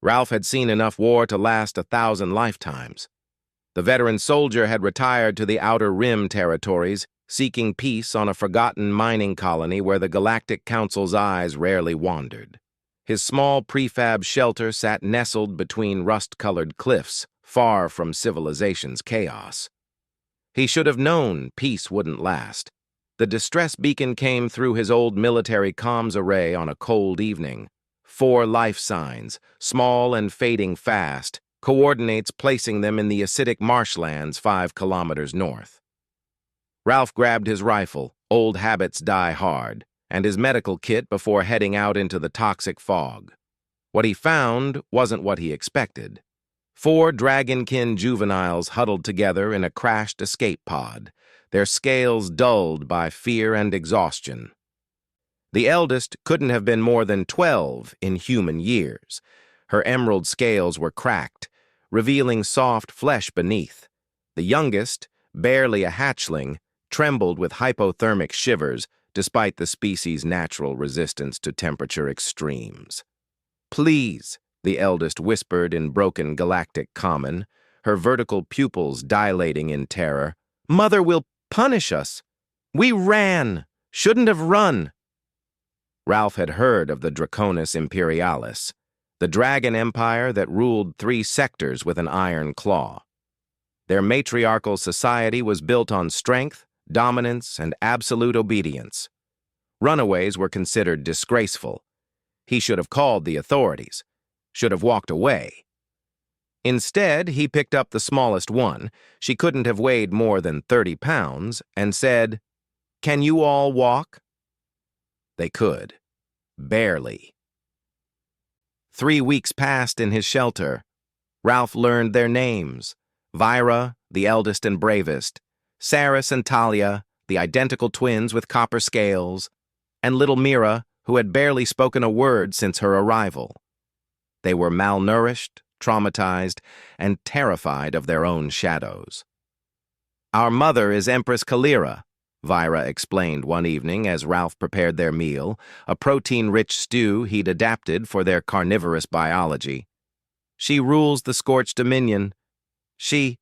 Ralph had seen enough war to last 1,000 lifetimes. The veteran soldier had retired to the Outer Rim territories, seeking peace on a forgotten mining colony where the Galactic Council's eyes rarely wandered. His small prefab shelter sat nestled between rust-colored cliffs, far from civilization's chaos. He should have known peace wouldn't last. The distress beacon came through his old military comms array on a cold evening. 4 life signs, small and fading fast, coordinates placing them in the acidic marshlands 5 kilometers north. Ralph grabbed his rifle, old habits die hard, and his medical kit before heading out into the toxic fog. What he found wasn't what he expected. 4 dragonkin juveniles huddled together in a crashed escape pod, their scales dulled by fear and exhaustion. The eldest couldn't have been more than 12 in human years. Her emerald scales were cracked, revealing soft flesh beneath. The youngest, barely a hatchling, trembled with hypothermic shivers despite the species' natural resistance to temperature extremes. "Please," the eldest whispered in broken galactic common, her vertical pupils dilating in terror. "Mother will punish us. We ran. Shouldn't have run." Ralph had heard of the Draconis Imperialis, the dragon empire that ruled 3 sectors with an iron claw. Their matriarchal society was built on strength, dominance, and absolute obedience. Runaways were considered disgraceful. He should have called the authorities, should have walked away. Instead, he picked up the smallest one, she couldn't have weighed more than 30 pounds, and said, "Can you all walk?" They could. Barely. 3 weeks passed in his shelter. Ralph learned their names. Vyra, the eldest and bravest, Saris and Talia, the identical twins with copper scales, and little Mira, who had barely spoken a word since her arrival. They were malnourished, traumatized, and terrified of their own shadows. "Our mother is Empress Kalira," Vyra explained one evening as Ralph prepared their meal, a protein-rich stew he'd adapted for their carnivorous biology. "She rules the Scorched Dominion. She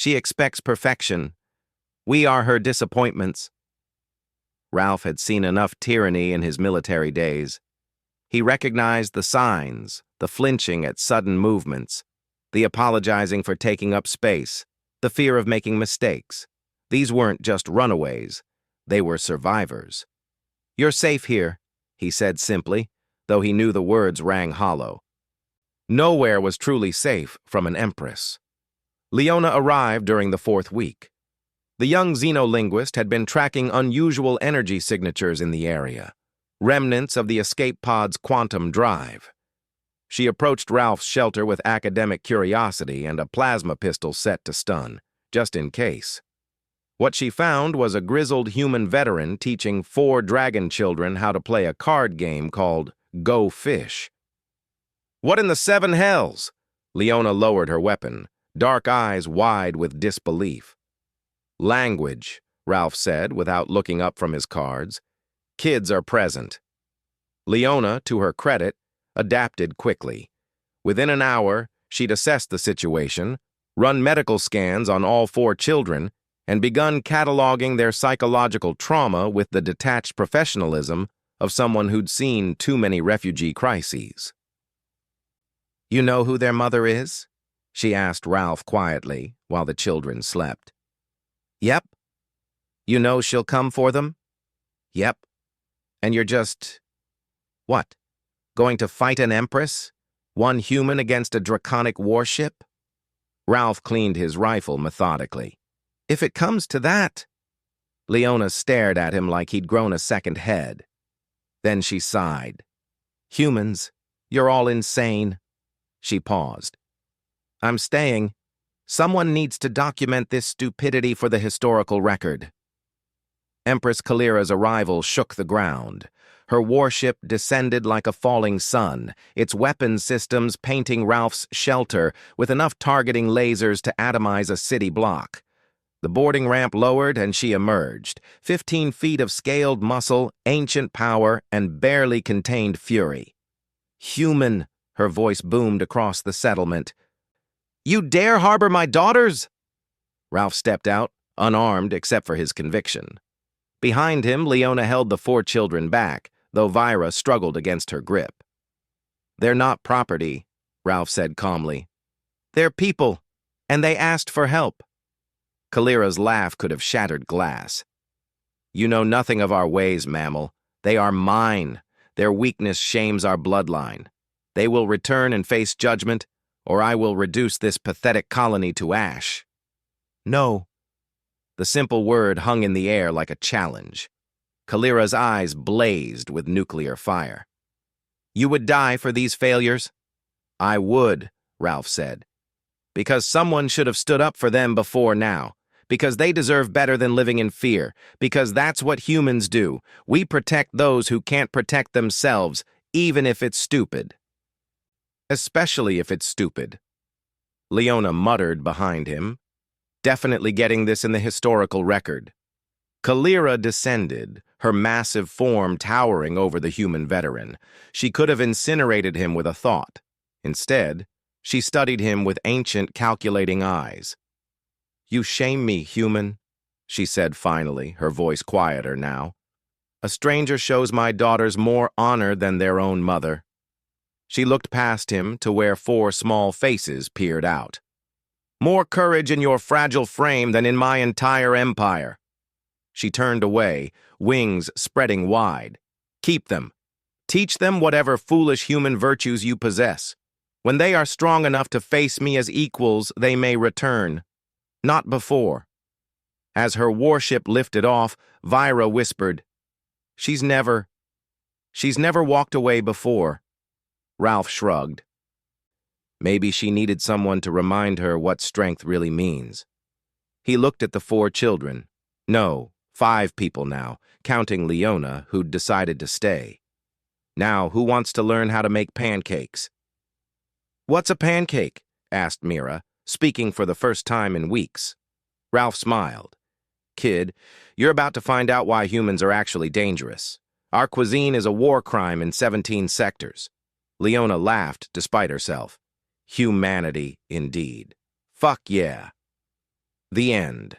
expects perfection. We are her disappointments." Ralph had seen enough tyranny in his military days. He recognized the signs, the flinching at sudden movements, the apologizing for taking up space, the fear of making mistakes. These weren't just runaways, they were survivors. "You're safe here," he said simply, though he knew the words rang hollow. Nowhere was truly safe from an empress. Leona arrived during the 4th week. The young xenolinguist had been tracking unusual energy signatures in the area, remnants of the escape pod's quantum drive. She approached Ralph's shelter with academic curiosity and a plasma pistol set to stun, just in case. What she found was a grizzled human veteran teaching 4 dragon children how to play a card game called Go Fish. "What in the 7 hells?" Leona lowered her weapon, dark eyes wide with disbelief. "Language," Ralph said without looking up from his cards. "Kids are present." Leona, to her credit, adapted quickly. Within an hour, she'd assessed the situation, run medical scans on all 4 children, and begun cataloging their psychological trauma with the detached professionalism of someone who'd seen too many refugee crises. "You know who their mother is?" she asked Ralph quietly while the children slept. "Yep." "You know she'll come for them?" "Yep." "And you're just... what? Going to fight an empress? One human against a draconic warship?" Ralph cleaned his rifle methodically. "If it comes to that..." Leona stared at him like he'd grown a second head. Then she sighed. "Humans, you're all insane." She paused. "I'm staying. Someone needs to document this stupidity for the historical record." Empress Kalira's arrival shook the ground. Her warship descended like a falling sun, its weapons systems painting Ralph's shelter with enough targeting lasers to atomize a city block. The boarding ramp lowered and she emerged, 15 feet of scaled muscle, ancient power, and barely contained fury. "Human," Her voice boomed across the settlement. "You dare harbor my daughters?" Ralph stepped out, unarmed except for his conviction. Behind him, Leona held the 4 children back, though Vyra struggled against her grip. "They're not property," Ralph said calmly. "They're people, and they asked for help." Kalira's laugh could have shattered glass. "You know nothing of our ways, mammal. They are mine. Their weakness shames our bloodline. They will return and face judgment, or I will reduce this pathetic colony to ash." "No." The simple word hung in the air like a challenge. Kalira's eyes blazed with nuclear fire. "You would die for these failures?" "I would," Ralph said. "Because someone should have stood up for them before now. Because they deserve better than living in fear. Because that's what humans do. We protect those who can't protect themselves, even if it's stupid." "Especially if it's stupid," Leona muttered behind him, definitely getting this in the historical record. Kalira descended, her massive form towering over the human veteran. She could have incinerated him with a thought. Instead, she studied him with ancient, calculating eyes. "You shame me, human," she said finally, her voice quieter now. "A stranger shows my daughters more honor than their own mother." She looked past him to where 4 small faces peered out. "More courage in your fragile frame than in my entire empire." She turned away, wings spreading wide. "Keep them. Teach them whatever foolish human virtues you possess. When they are strong enough to face me as equals, they may return. Not before." As her warship lifted off, Vyra whispered, She's never walked away before." Ralph shrugged. Maybe she needed someone to remind her what strength really means. He looked at the 4 children. No, 5 people now, counting Leona, who'd decided to stay. "Now, who wants to learn how to make pancakes?" "What's a pancake?" asked Mira, speaking for the first time in weeks. Ralph smiled. "Kid, you're about to find out why humans are actually dangerous. Our cuisine is a war crime in 17 sectors." Leona laughed despite herself. Humanity, indeed. Fuck yeah. The end.